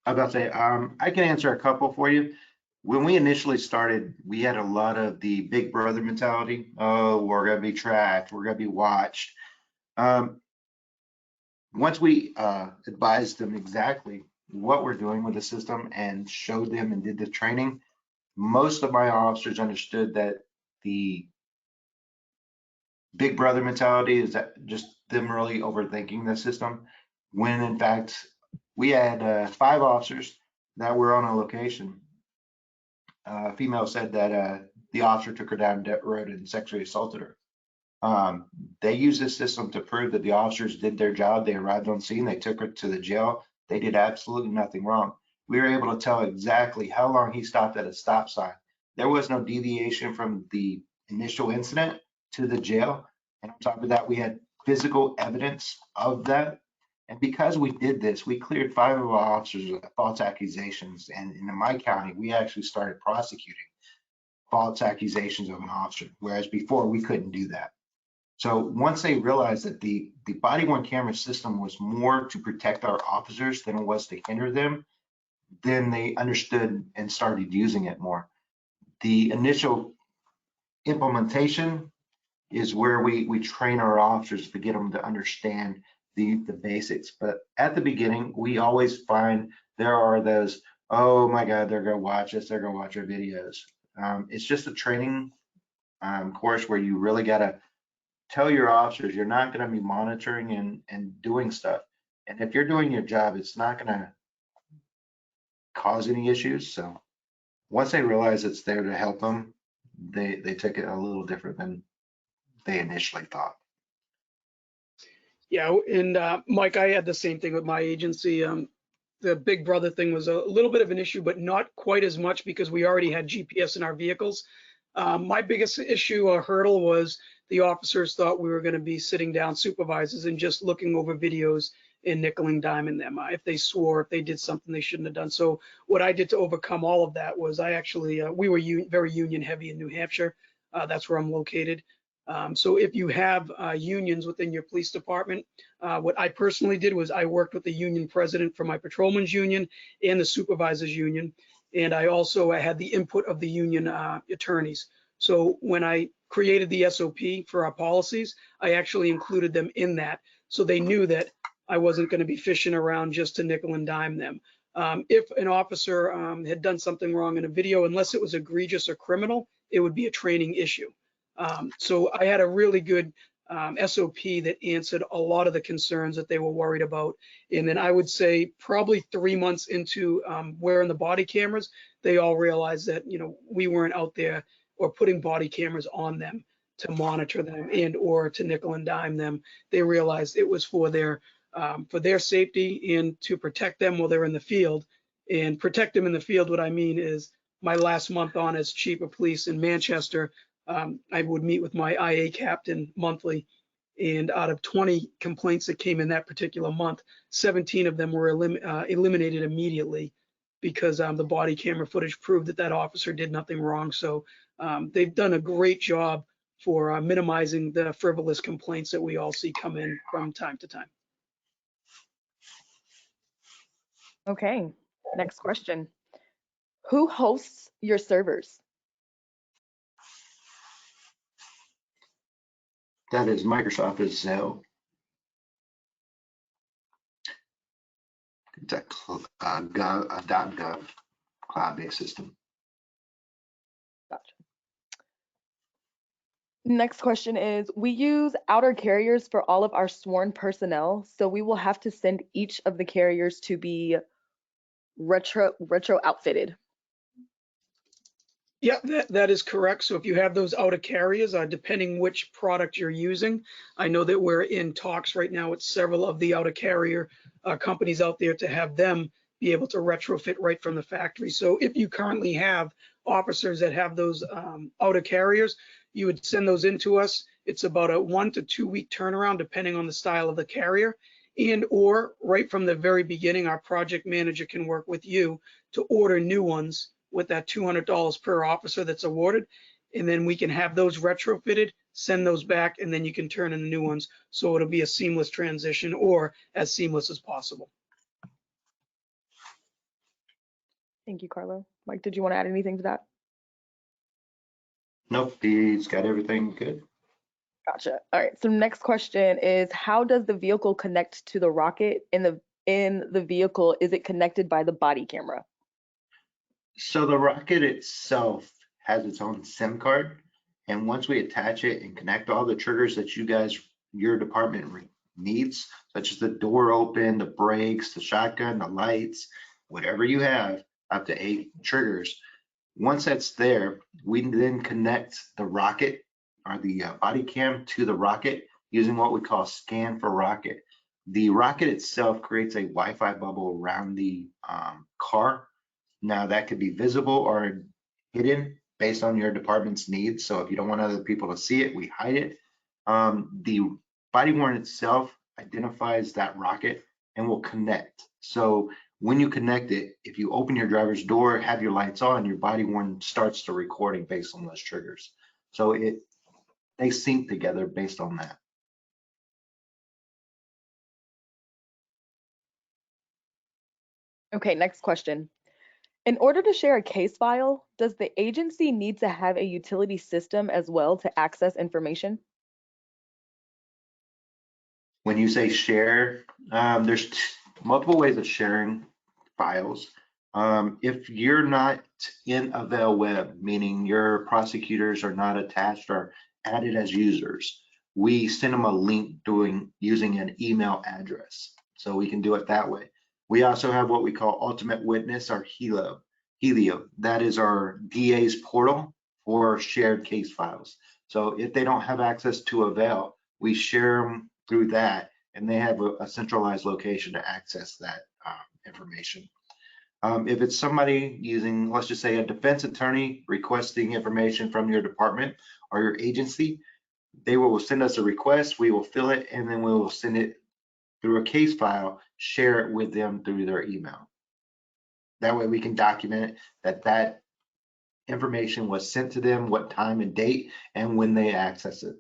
I was about to say, I can answer a couple for you. When we initially started, we had a lot of the big brother mentality. Oh, we're going to be tracked. We're going to be watched. Once we advised them exactly what we're doing with the system and showed them and did the training, most of my officers understood that the big brother mentality is that just them really overthinking the system, when in fact we had 5 officers that were on a location. A female said that the officer took her down the road and sexually assaulted her. They used this system to prove that the officers did their job. They arrived on scene, they took her to the jail. They did absolutely nothing wrong. We were able to tell exactly how long he stopped at a stop sign. There was no deviation from the initial incident to the jail. And on top of that, we had physical evidence of that. And because we did this, we cleared 5 of our officers of false accusations. And in my county, we actually started prosecuting false accusations of an officer, whereas before we couldn't do that. So once they realized that the body-worn camera system was more to protect our officers than it was to hinder them, then they understood and started using it more. The initial implementation is where we train our officers to get them to understand the basics. But at the beginning, we always find there are those, oh my God, they're going to watch us, they're going to watch our videos. It's just a training course where you really got to tell your officers you're not going to be monitoring and doing stuff. And if you're doing your job, it's not going to cause any issues. So once they realize it's there to help them, they took it a little different than they initially thought. Yeah, and Mike, I had the same thing with my agency. The big brother thing was a little bit of an issue, but not quite as much because we already had GPS in our vehicles. My biggest issue or hurdle was the officers thought we were going to be sitting down supervisors and just looking over videos and nickel and diming them if they swore, if they did something they shouldn't have done. So what I did to overcome all of that was I actually, we were very union heavy in New Hampshire. That's where I'm located. So if you have unions within your police department, what I personally did was I worked with the union president for my patrolman's union and the supervisors union. And I also had the input of the union attorneys. So when I created the SOP for our policies, I actually included them in that. So they knew that I wasn't going to be fishing around just to nickel and dime them. If an officer had done something wrong in a video, unless it was egregious or criminal, it would be a training issue. So I had a really good SOP that answered a lot of the concerns that they were worried about. And then I would say probably 3 months into wearing the body cameras, they all realized that, you know, we weren't out there or putting body cameras on them to monitor them and or to nickel and dime them. They realized it was for their safety and to protect them while they're in the field. And protect them in the field, what I mean is my last month on as chief of police in Manchester, I would meet with my IA captain monthly, and out of 20 complaints that came in that particular month, 17 of them were eliminated immediately because the body camera footage proved that that officer did nothing wrong. So they've done a great job for minimizing the frivolous complaints that we all see come in from time to time. Okay, next question. Who hosts your servers? That is Microsoft Azure. It's a .gov cloud-based system. Gotcha. Next question is, we use outer carriers for all of our sworn personnel, so we will have to send each of the carriers to be retro outfitted. Yeah, that is correct. So if you have those outer carriers, depending which product you're using, I know that we're in talks right now with several of the outer carrier companies out there to have them be able to retrofit right from the factory. So if you currently have officers that have those outer carriers, you would send those in to us. It's about a 1 to 2 week turnaround, depending on the style of the carrier. And or right from the very beginning, our project manager can work with you to order new ones with that $200 per officer that's awarded. And then we can have those retrofitted, send those back, and then you can turn in the new ones. So it'll be a seamless transition, or as seamless as possible. Thank you, Carlo. Mike, did you want to add anything to that? Nope, he's got everything good. Gotcha. All right. So next question is, how does the vehicle connect to the rocket in the vehicle? Is it connected by the body camera? So the rocket itself has its own SIM card, and once we attach it and connect all the triggers that your department needs, such as the door open, the brakes, the shotgun, the lights, whatever you have, up to 8 triggers. Once that's there, we then connect the rocket or the body cam to the rocket using what we call scan for rocket. The rocket itself creates a Wi-Fi bubble around the car. Now that could be visible or hidden based on your department's needs. So if you don't want other people to see it, we hide it. The body worn itself identifies that rocket and will connect. So when you connect it, if you open your driver's door, have your lights on, your body worn starts the recording based on those triggers. So they sync together based on that. Okay, next question. In order to share a case file, does the agency need to have a utility system as well to access information? When you say share, there's multiple ways of sharing files. If you're not in Avail Web, meaning your prosecutors are not attached or added as users, we send them a link using an email address. So we can do it that way. We also have what we call Ultimate Witness or Helio. That is our DA's portal for shared case files. So if they don't have access to Avail, we share them through that, and they have a centralized location to access that information. If it's somebody using, let's just say, a defense attorney requesting information from your department or your agency, they will send us a request, we will fill it, and then we will send it through a case file, share it with them through their email. That way we can document that information was sent to them, what time and date, and when they access it.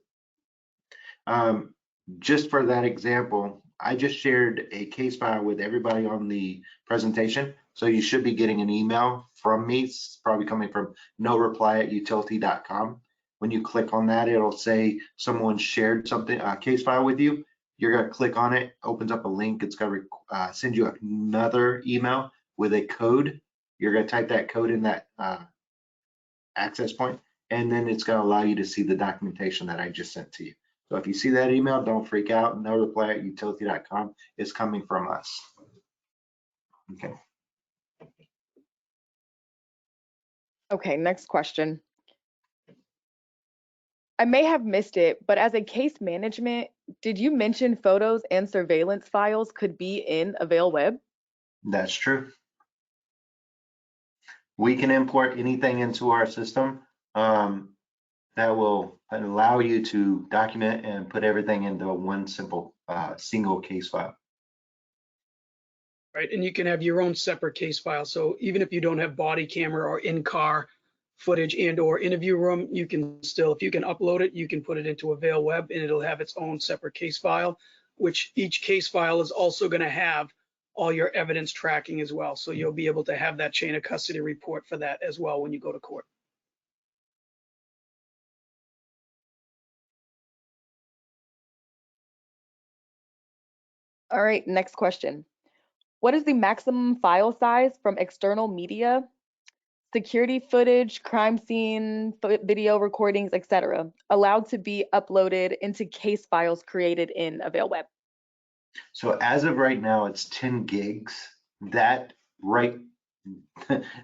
Just for that example, I just shared a case file with everybody on the presentation. So you should be getting an email from me. It's probably coming from noreply@utility.com. When you click on that, it'll say someone shared something, a case file with you. You're going to click on it, opens up a link. It's going to send you another email with a code. You're going to type that code in that access point, and then it's going to allow you to see the documentation that I just sent to you. So if you see that email, don't freak out. noreply@utility.com is coming from us. Okay. Okay, next question. I may have missed it, but as a case management, did you mention photos and surveillance files could be in Avail Web? That's true. We can import anything into our system that will allow you to document and put everything into one simple single case file. right? And you can have your own separate case file. So even if you don't have body camera or in-car footage and or interview room, you can still, if you can upload it, you can put it into Avail Web and it'll have its own separate case file, which each case file is also going to have all your evidence tracking as well. So you'll be able to have that chain of custody report for that as well when you go to court. All right, next question. What is the maximum file size from external media, security footage, crime scene, video recordings, etc., allowed to be uploaded into case files created in Avail Web? So as of right now, it's 10 gigs. That right,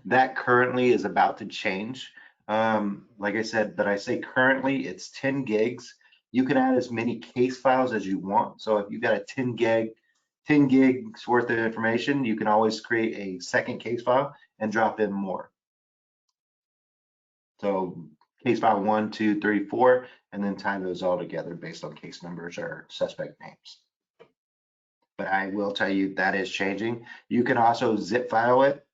that currently is about to change. Like I said, but I say currently it's 10 gigs. You can add as many case files as you want. So if you've got a 10 gigs worth of information, you can always create a second case file and drop in more. So case file 1, 2, 3, 4, and then tie those all together based on case numbers or suspect names. But I will tell you that is changing. You can also zip file it,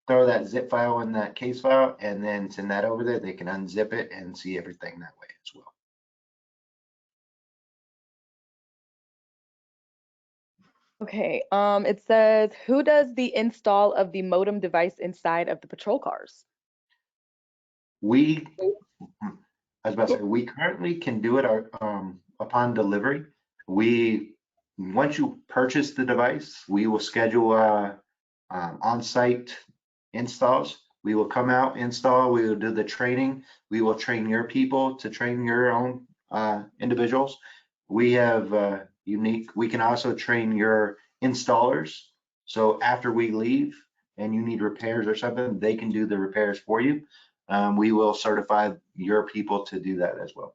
throw that zip file in that case file, and then send that over there. They can unzip it and see everything that way as well. Okay, it says, who does the install of the modem device inside of the patrol cars? We, I was about to say, we currently can do it upon delivery. Once you purchase the device, we will schedule on-site installs. We will come out, install, we will do the training. We will train your people to train your own individuals. We have we can also train your installers. So after we leave and you need repairs or something, they can do the repairs for you. We will certify your people to do that as well.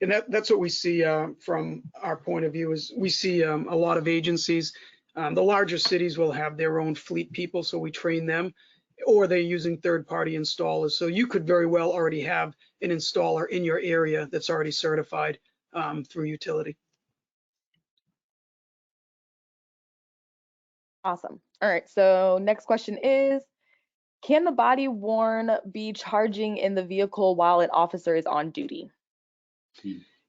And that's what we see from our point of view is we see a lot of agencies. The larger cities will have their own fleet people, so we train them, or they're using third-party installers. So you could very well already have an installer in your area that's already certified through utility. Awesome. All right, so next question is, can the body worn be charging in the vehicle while an officer is on duty?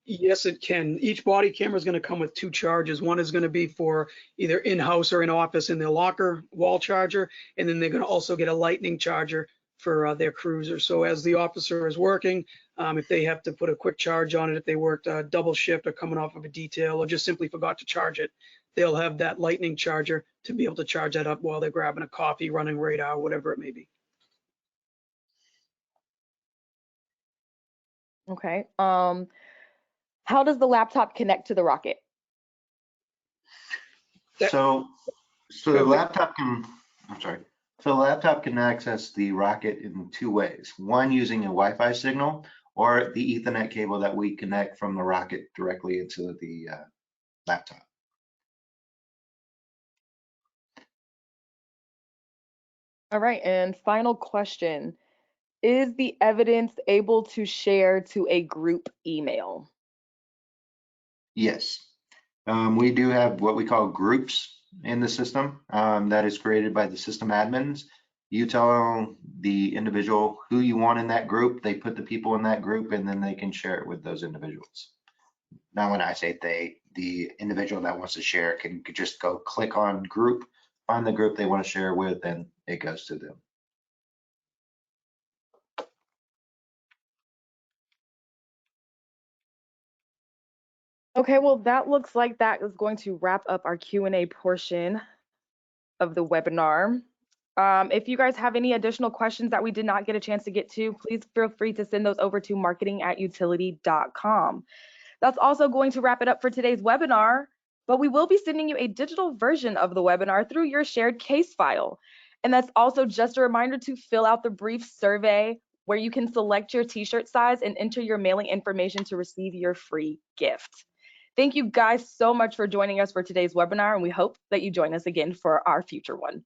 Yes, it can. Each body camera is going to come with 2 charges. One is going to be for either in-house or in office in their locker wall charger, and then they're going to also get a lightning charger for their cruiser. So as the officer is working, if they have to put a quick charge on it, if they worked a double shift or coming off of a detail or just simply forgot to charge it, they'll have that lightning charger to be able to charge that up while they're grabbing a coffee, running radar, whatever it may be. Okay. How does the laptop connect to the rocket? So the laptop can, I'm sorry. So the laptop can access the rocket in 2 ways. One, using a Wi-Fi signal, or the Ethernet cable that we connect from the rocket directly into the laptop. All right, and final question. Is the evidence able to share to a group email? Yes. We do have what we call groups in the system that is created by the system admins. You tell the individual who you want in that group, they put the people in that group, and then they can share it with those individuals. Now, when I say they, the individual that wants to share can just go click on group, find the group they want to share with, and it goes to them. Okay, well, that looks like that is going to wrap up our Q&A portion of the webinar. If you guys have any additional questions that we did not get a chance to get to, please feel free to send those over to marketing@utility.com. That's also going to wrap it up for today's webinar, but we will be sending you a digital version of the webinar through your shared case file. And that's also just a reminder to fill out the brief survey where you can select your t-shirt size and enter your mailing information to receive your free gift. Thank you guys so much for joining us for today's webinar, and we hope that you join us again for our future one.